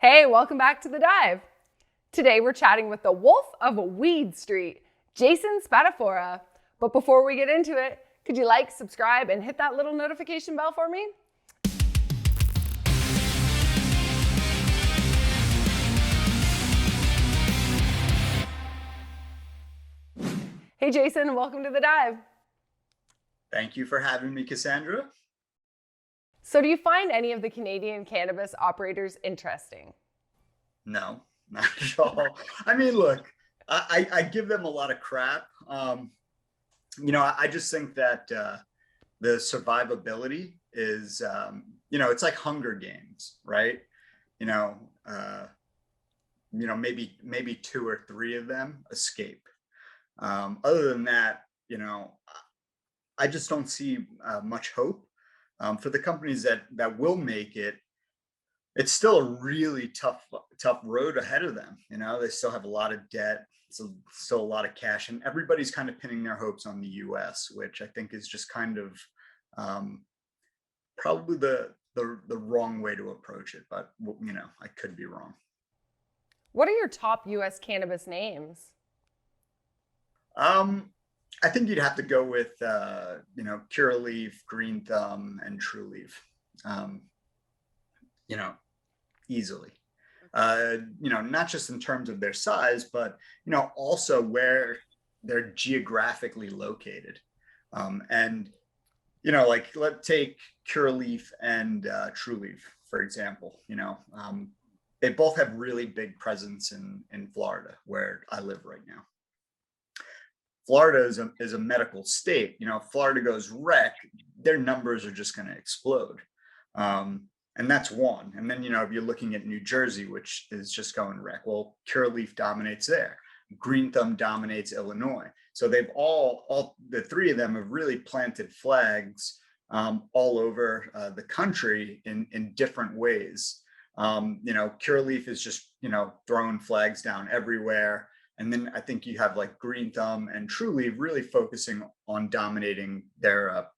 Hey, welcome back to The Dive. Today we're chatting with the wolf of Weed Street, Jason Spatafora. But before we get into it, could you like, subscribe, and hit that little notification bell for me? Hey Jason, welcome to The Dive. Thank you for having me, Cassandra. So do you find any of the Canadian cannabis operators interesting? No, not at all. I mean, look, I give them a lot of crap. I just think that the survivability is, it's like Hunger Games, right? You know, uh, maybe two or three of them escape. Other than that, I just don't see much hope for the companies that will make it. It's still a really tough road ahead of them. They still have a lot of debt, so still a lot of cash, and everybody's kind of pinning their hopes on the US, which I think is just kind of um, probably the wrong way to approach it. But I could be wrong. What are your top US cannabis names? um I think you'd have to go with Curaleaf, Green Thumb, and True Leaf. um you know Easily. Not just in terms of their size, but also where they're geographically located. And like, let's take Curaleaf and True Leaf, for example. They both have really big presence in Florida, where I live right now. Florida is a medical state. If Florida goes rec, their numbers are just going to explode. And that's one. And then, if you're looking at New Jersey, which is just going rec, well, Curaleaf dominates there. Green Thumb dominates Illinois. So they've all the three of them have really planted flags all over the country in different ways. Curaleaf is just, throwing flags down everywhere. And then I think you have like Green Thumb and True Leaf really focusing on dominating their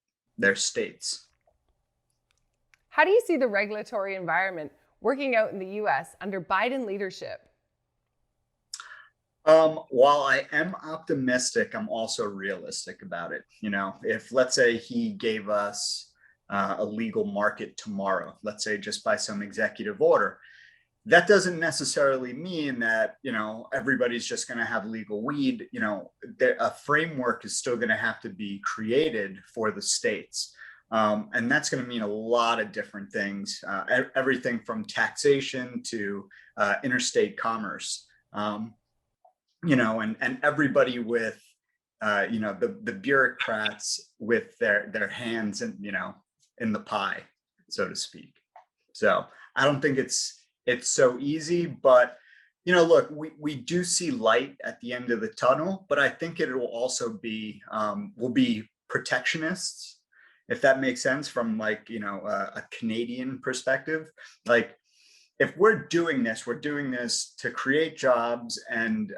states. How do you see the regulatory environment working out in the US under Biden leadership? While I am optimistic, I'm also realistic about it. If, let's say, he gave us a legal market tomorrow, let's say just by some executive order, that doesn't necessarily mean that everybody's just going to have legal weed. A framework is still going to have to be created for the states. And that's going to mean a lot of different things, everything from taxation to interstate commerce. And everybody with the bureaucrats with their hands in the pie, so to speak. So I don't think it's so easy, but look, we do see light at the end of the tunnel, but I think it will also be will be protectionists, if that makes sense, from like a Canadian perspective. Like, if we're doing this to create jobs and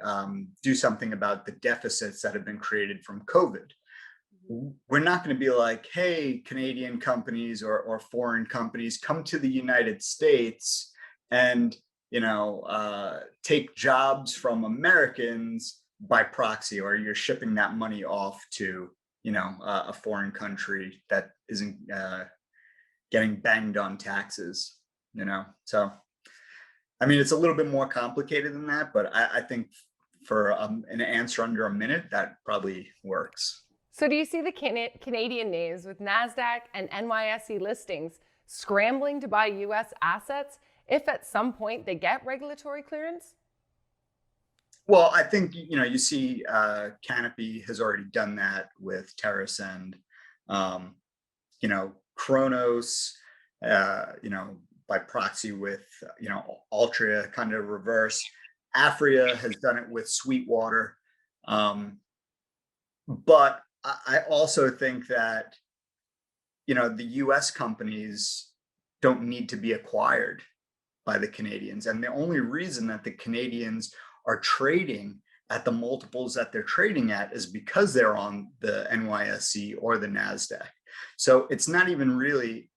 do something about the deficits that have been created from COVID. We're not going to be like, hey, Canadian companies or foreign companies, come to the United States and take jobs from Americans by proxy, or you're shipping that money off to a foreign country that isn't getting banged on taxes. So I mean, it's a little bit more complicated than that, but I think for an answer under a minute, that probably works. So do you see the Canadian names with NASDAQ and NYSE listings scrambling to buy US assets if at some point they get regulatory clearance? Well, I think you see Canopy has already done that with Terrace and Kronos, by proxy with Altria, kind of reverse. Afria has done it with Sweetwater. But I also think that the US companies don't need to be acquired by the Canadians. And the only reason that the Canadians are trading at the multiples that they're trading at is because they're on the NYSE or the NASDAQ. So it's not even really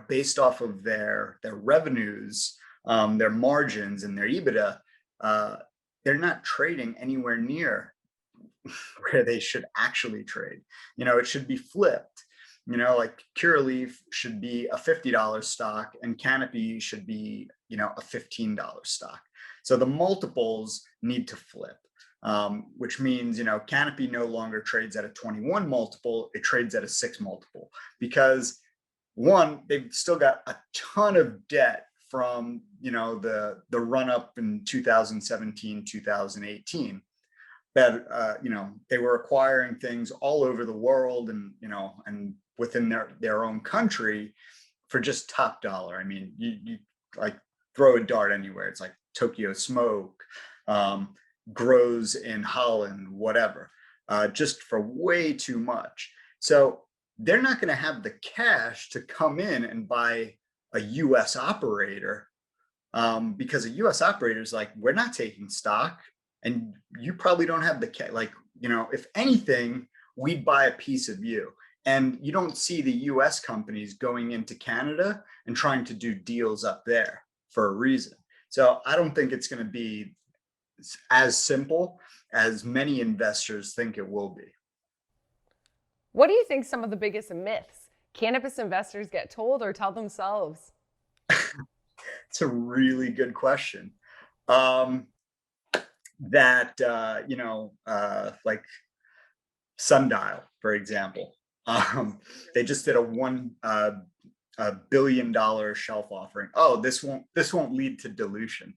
based off of their revenues their margins and their EBITDA, uh, they're not trading anywhere near where they should actually trade. It should be flipped. Like Curaleaf should be a $50 stock and Canopy should be, a $15 stock. So the multiples need to flip, which means, Canopy no longer trades at a 21 multiple, it trades at a 6 multiple because one, they've still got a ton of debt from, the run up in 2017, 2018 that they were acquiring things all over the world and within their own country for just top dollar. I mean, you like throw a dart anywhere, it's like Tokyo Smoke, um, grows in Holland, whatever, just for way too much. So they're not going to have the cash to come in and buy a US operator, because a US operator is like, we're not taking stock and you probably don't have the like, if anything, we'd buy a piece of you. And you don't see the US companies going into Canada and trying to do deals up there for a reason. So I don't think it's going to be as simple as many investors think it will be. What do you think some of the biggest myths cannabis investors get told or tell themselves? It's a really good question. Um, that like Sundial, for example, they just did a $1 billion shelf offering. Oh, this won't lead to dilution,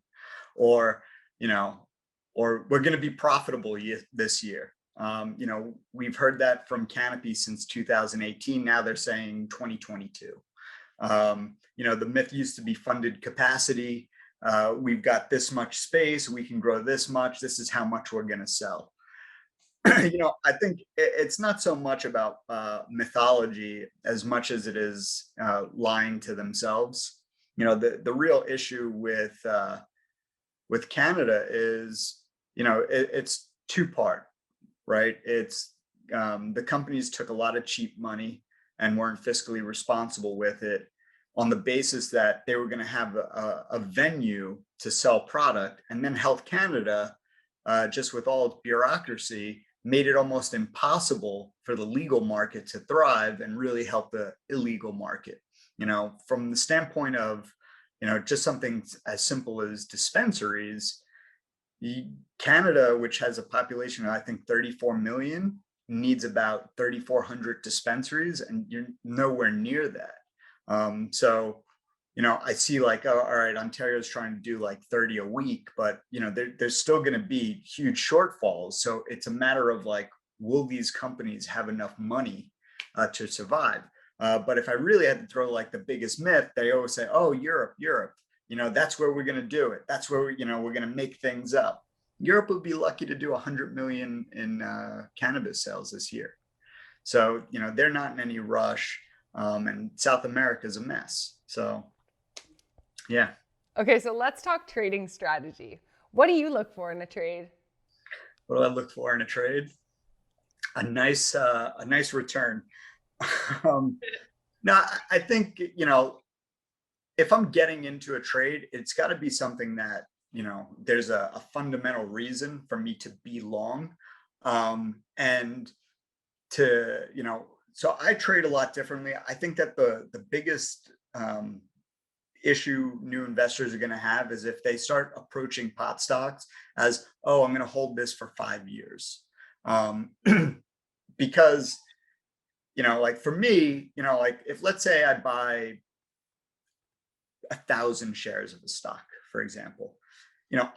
or you know, or we're going to be profitable this year. We've heard that from Canopy since 2018. Now they're saying 2022. The myth used to be funded capacity. We've got this much space, we can grow this much, this is how much we're going to sell. I think it's not so much about mythology as much as it is lying to themselves. The real issue with Canada is, it's two-part, right? It's the companies took a lot of cheap money and weren't fiscally responsible with it on the basis that they were going to have a venue to sell product. And then Health Canada, just with all its bureaucracy, made it almost impossible for the legal market to thrive and really help the illegal market. From the standpoint of, just something as simple as dispensaries, Canada, which has a population of, I think, 34 million, needs about 3,400 dispensaries, and you're nowhere near that. So, I see like, oh, all right, Ontario's trying to do like 30 a week, but there's still going to be huge shortfalls. So it's a matter of like, will these companies have enough money to survive? But if I really had to throw like the biggest myth, they always say, oh, Europe, that's where we're going to do it. That's where we're going to make things up. Europe would be lucky to do 100 million in cannabis sales this year. So, they're not in any rush. And South America is a mess. So, yeah. Okay, so let's talk trading strategy. What do you look for in a trade? What do I look for in a trade? A nice return. No, I think, if I'm getting into a trade, it's got to be something that, there's a fundamental reason for me to be long. And to, so I trade a lot differently. I think that the biggest issue new investors are going to have is if they start approaching pot stocks as, oh, I'm going to hold this for 5 years. Because, like for me, like if let's say I buy 1,000 shares of a stock, for example,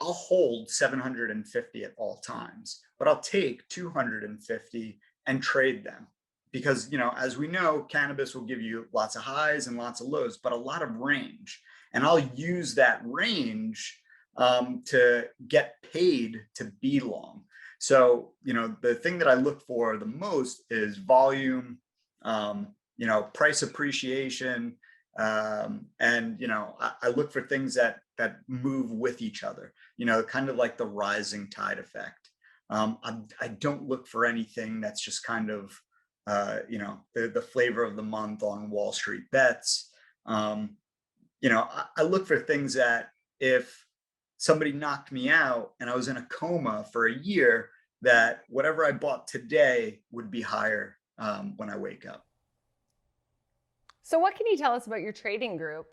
I'll hold 750 at all times, but I'll take 250 and trade them. Because, as we know, cannabis will give you lots of highs and lots of lows, but a lot of range. And I'll use that range to get paid to be long. So, the thing that I look for the most is volume, price appreciation. And, I look for things that move with each other, kind of like the rising tide effect. I don't look for anything that's just kind of, the flavor of the month on Wall Street bets. I look for things that if somebody knocked me out and I was in a coma for a year, that whatever I bought today would be higher when I wake up. So what can you tell us about your trading group?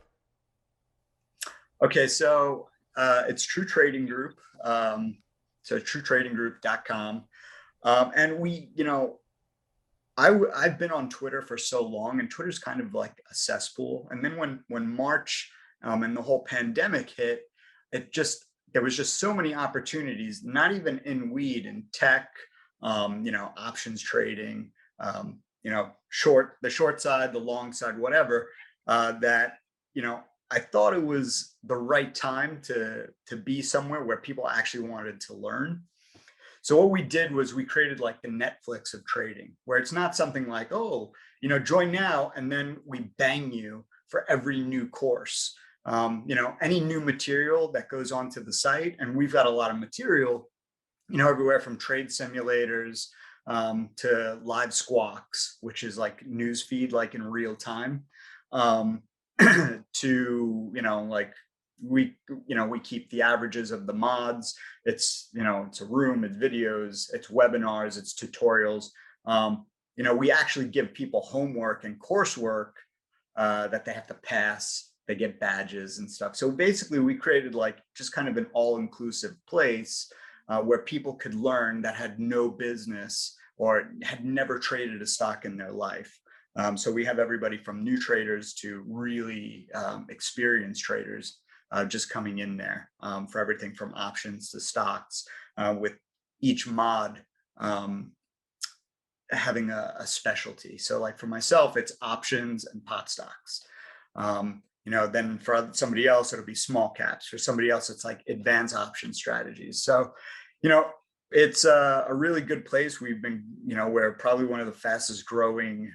Okay, so it's True Trading Group. So truetradinggroup.com. And we, I've been on Twitter for so long, and Twitter's kind of like a cesspool. And then when March and the whole pandemic hit, there was just so many opportunities, not even in weed and tech, options trading, the short side, the long side, whatever, that, I thought it was the right time to be somewhere where people actually wanted to learn. So what we did was we created like the Netflix of trading, where it's not something like, oh, join now, and then we bang you for every new course. Any new material that goes onto the site, and we've got a lot of material, everywhere from trade simulators to live squawks, which is like news feed, like in real time, to like we keep the averages of the mods. It's a room, it's videos, it's webinars, it's tutorials. We actually give people homework and coursework that they have to pass. They get badges and stuff. So basically we created like just kind of an all-inclusive place where people could learn that had no business or had never traded a stock in their life. So we have everybody from new traders to really experienced traders just coming in there for everything from options to stocks, with each mod having a specialty. So like for myself, it's options and pot stocks. Then for somebody else, it'll be small caps. For somebody else, it's like advanced option strategies. So, it's a really good place. We've been, we're probably one of the fastest growing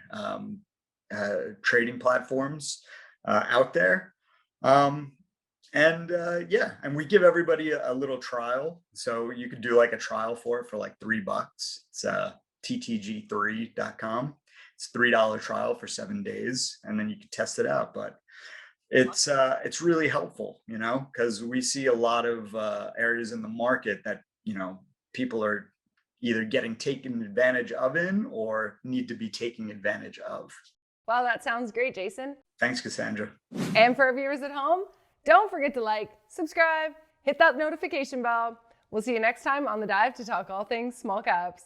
trading platforms out there. And we give everybody a little trial. So you could do like a trial for it for like $3. It's ttg3.com. It's $3 trial for 7 days, and then you can test it out. But it's really helpful, because we see a lot of areas in the market that, people are either getting taken advantage of in or need to be taking advantage of. Wow, that sounds great, Jason. Thanks, Cassandra. And for our viewers at home, don't forget to like, subscribe, hit that notification bell. We'll see you next time on The Dive to talk all things small caps.